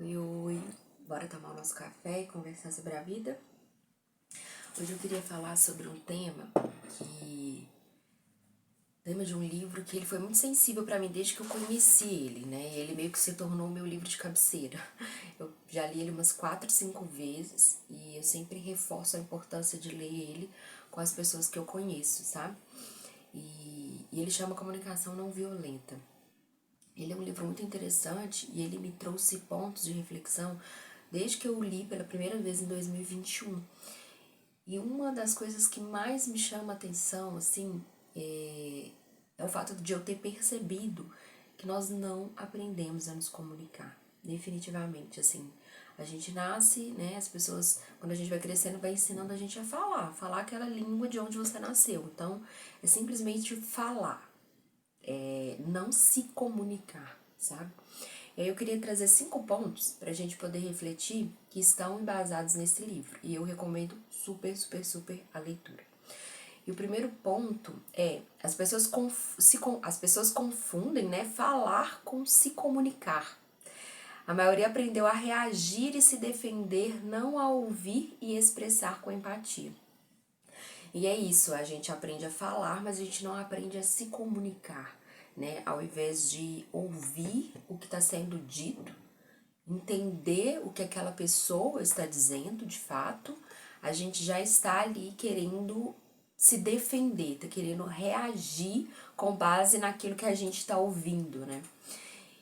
Oi, oi, bora tomar o nosso café e conversar sobre a vida? Hoje eu queria falar sobre um tema de um livro que ele foi muito sensível pra mim desde que eu conheci ele, né? E ele meio que se tornou o meu livro de cabeceira. Eu já li ele umas 4, 5 vezes e eu sempre reforço a importância de ler ele com as pessoas que eu conheço, sabe? E ele chama Comunicação Não Violenta. Ele é um livro muito interessante e ele me trouxe pontos de reflexão desde que eu o li pela primeira vez em 2021. E uma das coisas que mais me chama a atenção, assim, é o fato de eu ter percebido que nós não aprendemos a nos comunicar. Definitivamente, assim. A gente nasce, né? As pessoas, quando a gente vai crescendo, vai ensinando a gente a falar aquela língua de onde você nasceu. Então, é simplesmente falar, não se comunicar, sabe? E aí eu queria trazer 5 pontos para a gente poder refletir que estão embasados nesse livro. E eu recomendo super, super, super a leitura. E o primeiro ponto é, as pessoas confundem, né, falar com se comunicar. A maioria aprendeu a reagir e se defender, não a ouvir e expressar com empatia. E é isso, a gente aprende a falar, mas a gente não aprende a se comunicar, né? Ao invés de ouvir o que está sendo dito, entender o que aquela pessoa está dizendo de fato, a gente já está ali querendo se defender, tá querendo reagir com base naquilo que a gente está ouvindo, né?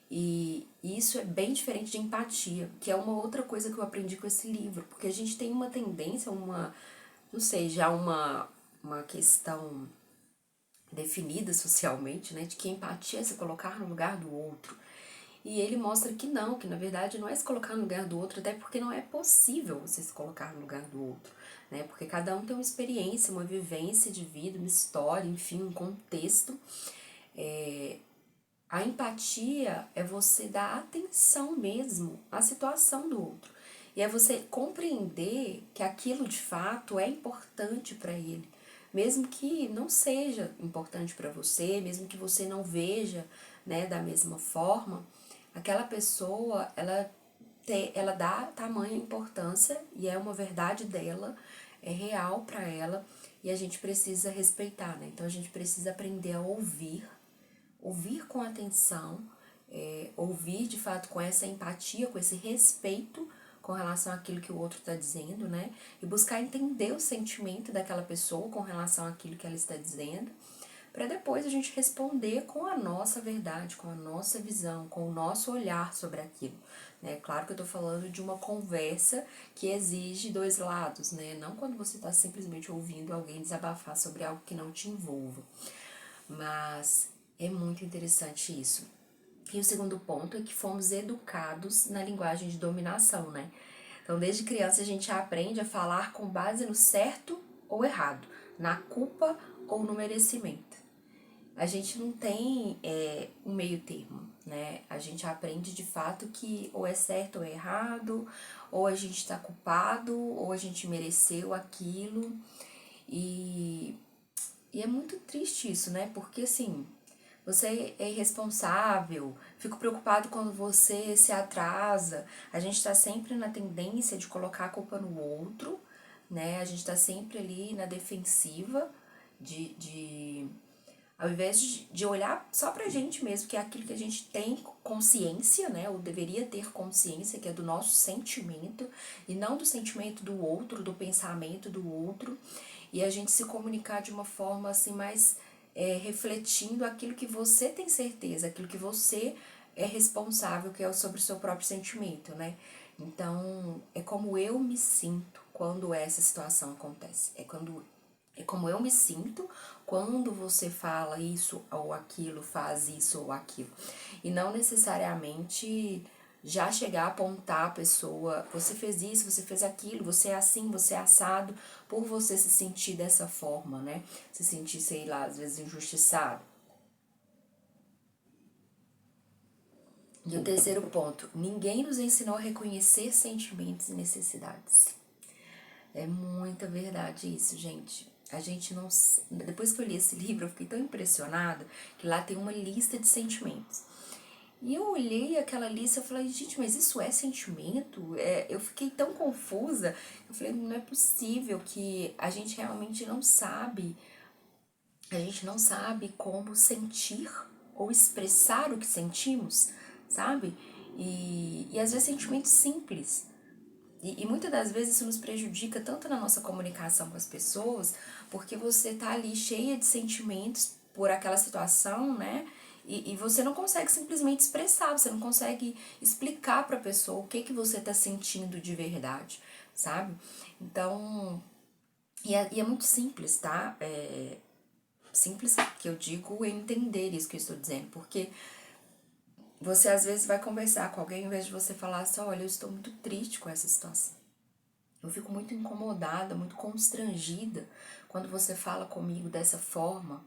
E isso é bem diferente de empatia, que é uma outra coisa que eu aprendi com esse livro, porque a gente tem uma tendência, não sei, já uma questão definida socialmente, né, de que empatia é se colocar no lugar do outro. E ele mostra que não, que na verdade não é se colocar no lugar do outro, até porque não é possível você se colocar no lugar do outro, né? Porque cada um tem uma experiência, uma vivência de vida, uma história, enfim, um contexto. A empatia é você dar atenção mesmo à situação do outro. E é você compreender que aquilo de fato é importante para ele, mesmo que não seja importante para você, mesmo que você não veja, né, da mesma forma, aquela pessoa, ela dá tamanha importância e é uma verdade dela, é real para ela e a gente precisa respeitar, né? Então a gente precisa aprender a ouvir com atenção, ouvir de fato com essa empatia, com esse respeito com relação àquilo que o outro está dizendo, né? E buscar entender o sentimento daquela pessoa com relação àquilo que ela está dizendo, para depois a gente responder com a nossa verdade, com a nossa visão, com o nosso olhar sobre aquilo. Né? Claro que eu estou falando de uma conversa que exige dois lados, né? Não quando você está simplesmente ouvindo alguém desabafar sobre algo que não te envolva. Mas é muito interessante isso. E o segundo ponto é que fomos educados na linguagem de dominação, né? Então, desde criança, a gente aprende a falar com base no certo ou errado, na culpa ou no merecimento. A gente não tem um meio termo, né? A gente aprende de fato que ou é certo ou é errado, ou a gente está culpado, ou a gente mereceu aquilo. E e é muito triste isso, né? Porque assim, você é irresponsável, fico preocupado quando você se atrasa. A gente tá sempre na tendência de colocar a culpa no outro, né? A gente tá sempre ali na defensiva de ao invés de olhar só pra gente mesmo, que é aquilo que a gente tem consciência, né? Ou deveria ter consciência, que é do nosso sentimento, e não do sentimento do outro, do pensamento do outro, e a gente se comunicar de uma forma assim mais refletindo aquilo que você tem certeza, aquilo que você é responsável, que é sobre o seu próprio sentimento, né? Então, é como eu me sinto quando essa situação acontece. É como eu me sinto quando você fala isso ou aquilo, faz isso ou aquilo. E não necessariamente já chegar a apontar a pessoa, você fez isso, você fez aquilo, você é assim, você é assado, por você se sentir dessa forma, né? Se sentir, sei lá, às vezes injustiçado. E o terceiro ponto, ninguém nos ensinou a reconhecer sentimentos e necessidades. É muita verdade isso, gente. A gente não. Depois que eu li esse livro, eu fiquei tão impressionada que lá tem uma lista de sentimentos. E eu olhei aquela lista e falei, gente, mas isso é sentimento? Eu fiquei tão confusa. Eu falei, não é possível que a gente não sabe como sentir ou expressar o que sentimos, sabe? E às vezes sentimentos simples. E muitas das vezes isso nos prejudica tanto na nossa comunicação com as pessoas, porque você tá ali cheia de sentimentos por aquela situação, né? E você não consegue simplesmente expressar, você não consegue explicar para a pessoa o que você tá sentindo de verdade, sabe? Então, e é muito simples, tá? Simples que eu digo é entender isso que eu estou dizendo, porque você às vezes vai conversar com alguém, em vez de você falar assim, olha, eu estou muito triste com essa situação. Eu fico muito incomodada, muito constrangida quando você fala comigo dessa forma,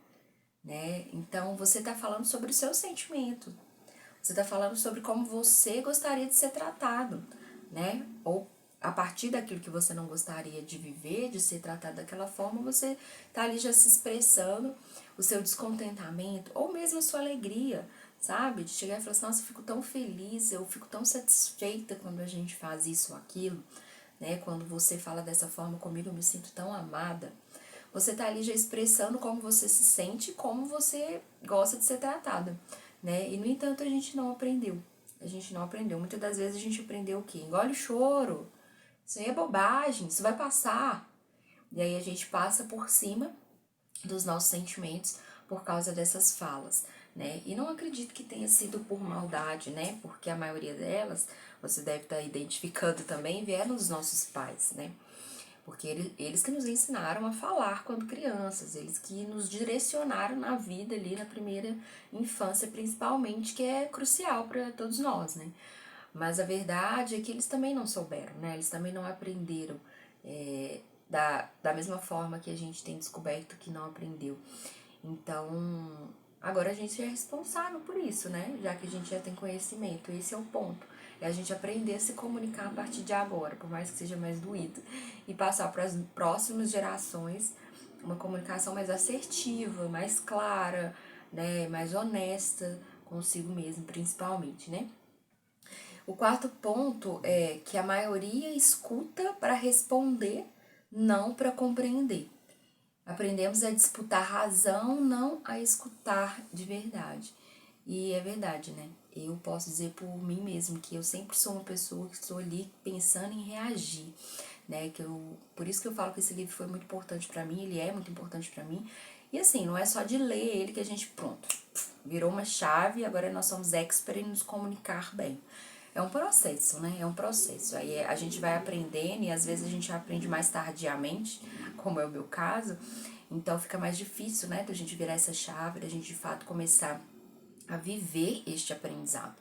né? Então você tá falando sobre o seu sentimento. Você tá falando sobre como você gostaria de ser tratado, né? Ou a partir daquilo que você não gostaria de viver, de ser tratado daquela forma, você tá ali já se expressando o seu descontentamento ou mesmo a sua alegria, sabe? De chegar e falar assim, nossa, eu fico tão feliz, eu fico tão satisfeita quando a gente faz isso ou aquilo, né? Quando você fala dessa forma comigo, eu me sinto tão amada. Você tá ali já expressando como você se sente, como você gosta de ser tratada, né? E no entanto a gente não aprendeu. A gente não aprendeu. Muitas das vezes a gente aprendeu o quê? Engole o choro. Isso aí é bobagem, isso vai passar. E aí a gente passa por cima dos nossos sentimentos por causa dessas falas, né? E não acredito que tenha sido por maldade, né? Porque a maioria delas, você deve estar identificando também, vieram dos nossos pais, né? Porque eles que nos ensinaram a falar quando crianças, eles que nos direcionaram na vida ali na primeira infância, principalmente, que é crucial para todos nós, né? Mas a verdade é que eles também não souberam, né? Eles também não aprenderam da mesma forma que a gente tem descoberto que não aprendeu. Então, agora a gente é responsável por isso, né? Já que a gente já tem conhecimento, esse é o ponto. É a gente aprender a se comunicar a partir de agora, por mais que seja mais doído, e passar para as próximas gerações uma comunicação mais assertiva, mais clara, né? Mais honesta consigo mesmo, principalmente, né? O quarto ponto é que a maioria escuta para responder, não para compreender. Aprendemos a disputar razão, não a escutar de verdade. E é verdade, né? Eu posso dizer por mim mesmo que eu sempre sou uma pessoa que estou ali pensando em reagir, né? Por isso que eu falo que esse livro foi muito importante para mim, ele é muito importante para mim. E assim, não é só de ler ele que a gente, pronto, virou uma chave, agora nós somos expert em nos comunicar bem. É um processo, né? É um processo. Aí a gente vai aprendendo e às vezes a gente aprende mais tardiamente, como é o meu caso. Então fica mais difícil, né, da gente virar essa chave, da gente de fato começar a viver este aprendizado.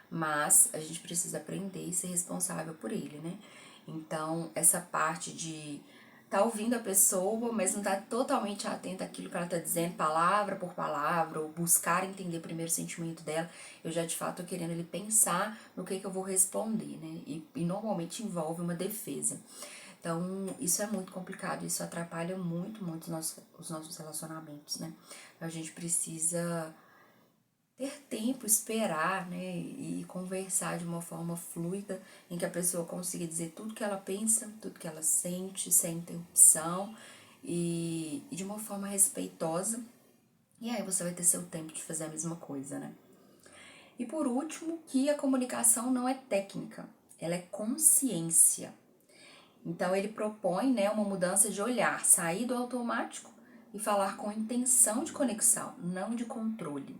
Mas a gente precisa aprender e ser responsável por ele, né? Então, essa parte de tá ouvindo a pessoa, mas não tá totalmente atenta àquilo que ela tá dizendo, palavra por palavra, ou buscar entender primeiro o sentimento dela, eu já de fato tô querendo ele pensar no que eu vou responder, né? E normalmente envolve uma defesa. Então, isso é muito complicado, isso atrapalha muito, muito os nossos relacionamentos, né? A gente precisa ter tempo, esperar, né, e conversar de uma forma fluida, em que a pessoa consiga dizer tudo que ela pensa, tudo que ela sente, sem interrupção, e de uma forma respeitosa. E aí você vai ter seu tempo de fazer a mesma coisa, né? E por último, que a comunicação não é técnica, ela é consciência. Então ele propõe, né, uma mudança de olhar, sair do automático e falar com intenção de conexão, não de controle.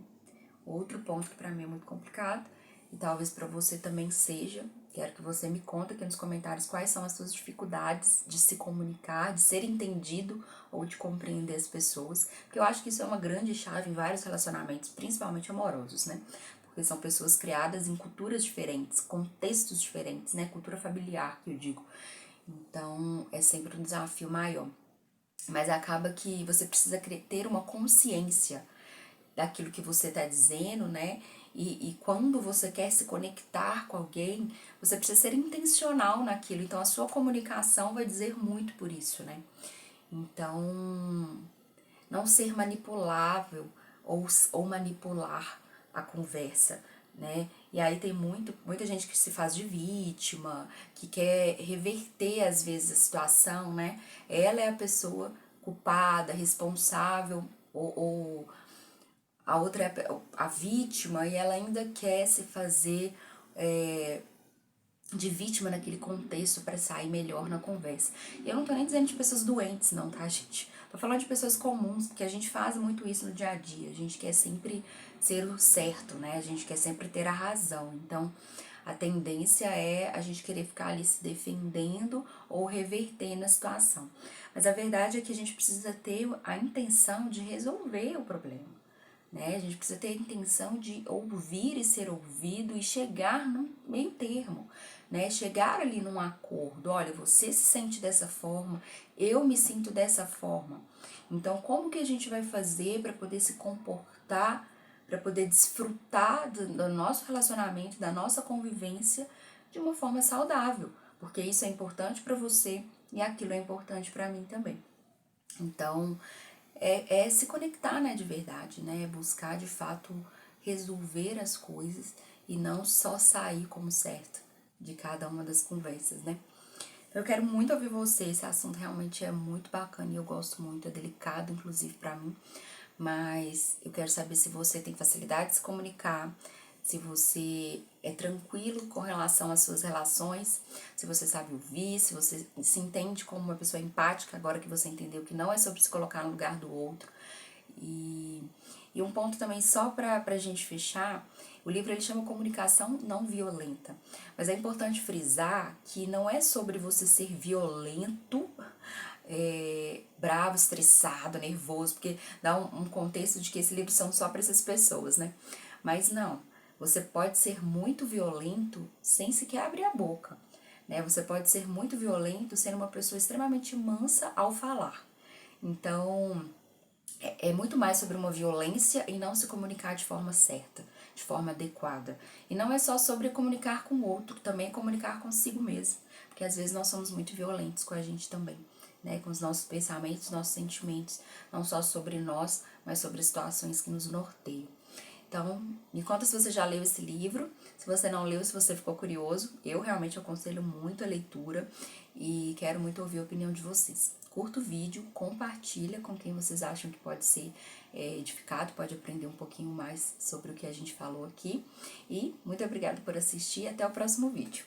Outro ponto que para mim é muito complicado, e talvez para você também seja, quero que você me conte aqui nos comentários quais são as suas dificuldades de se comunicar, de ser entendido ou de compreender as pessoas, porque eu acho que isso é uma grande chave em vários relacionamentos, principalmente amorosos, né? Porque são pessoas criadas em culturas diferentes, contextos diferentes, né? Cultura familiar, que eu digo. Então, é sempre um desafio maior. Mas acaba que você precisa ter uma consciência daquilo que você está dizendo, né? E quando você quer se conectar com alguém, você precisa ser intencional naquilo. Então, a sua comunicação vai dizer muito por isso, né? Então, não ser manipulável ou manipular a conversa, né? E aí tem muita gente que se faz de vítima, que quer reverter às vezes a situação, né? Ela é a pessoa culpada, responsável, ou a outra é a vítima, e ela ainda quer se fazer de vítima naquele contexto para sair melhor na conversa. E eu não tô nem dizendo de pessoas doentes, não, tá, gente? Tô falando de pessoas comuns, porque a gente faz muito isso no dia a dia. A gente quer sempre ser o certo, né? A gente quer sempre ter a razão. Então, a tendência é a gente querer ficar ali se defendendo ou revertendo a situação. Mas a verdade é que a gente precisa ter a intenção de resolver o problema, né? A gente precisa ter a intenção de ouvir e ser ouvido e chegar num meio termo, né? Chegar ali num acordo. Olha, você se sente dessa forma, eu me sinto dessa forma. Então, como que a gente vai fazer para poder se comportar, para poder desfrutar do nosso relacionamento, da nossa convivência de uma forma saudável? Porque isso é importante para você e aquilo é importante para mim também. Então, é se conectar, né, de verdade, né? Buscar, de fato, resolver as coisas e não só sair como certo de cada uma das conversas, né? Então, eu quero muito ouvir você, esse assunto realmente é muito bacana e eu gosto muito, é delicado, inclusive, pra mim. Mas eu quero saber se você tem facilidade de se comunicar, se você é tranquilo com relação às suas relações, se você sabe ouvir, se você se entende como uma pessoa empática, agora que você entendeu que não é sobre se colocar no lugar do outro. E um ponto também, só pra gente fechar, o livro ele chama Comunicação Não Violenta. Mas é importante frisar que não é sobre você ser violento, bravo, estressado, nervoso, porque dá um contexto de que esse livro são só para essas pessoas, né? Mas não, você pode ser muito violento sem sequer abrir a boca, né? Você pode ser muito violento sendo uma pessoa extremamente mansa ao falar. Então, é muito mais sobre uma violência e não se comunicar de forma certa, de forma adequada. E não é só sobre comunicar com o outro, também é comunicar consigo mesmo. Porque às vezes nós somos muito violentos com a gente também, né? Com os nossos pensamentos, nossos sentimentos, não só sobre nós, mas sobre situações que nos norteiam. Então, me conta se você já leu esse livro, se você não leu, se você ficou curioso. Eu realmente aconselho muito a leitura e quero muito ouvir a opinião de vocês. Curta o vídeo, compartilha com quem vocês acham que pode ser edificado, pode aprender um pouquinho mais sobre o que a gente falou aqui. E muito obrigada por assistir e até o próximo vídeo.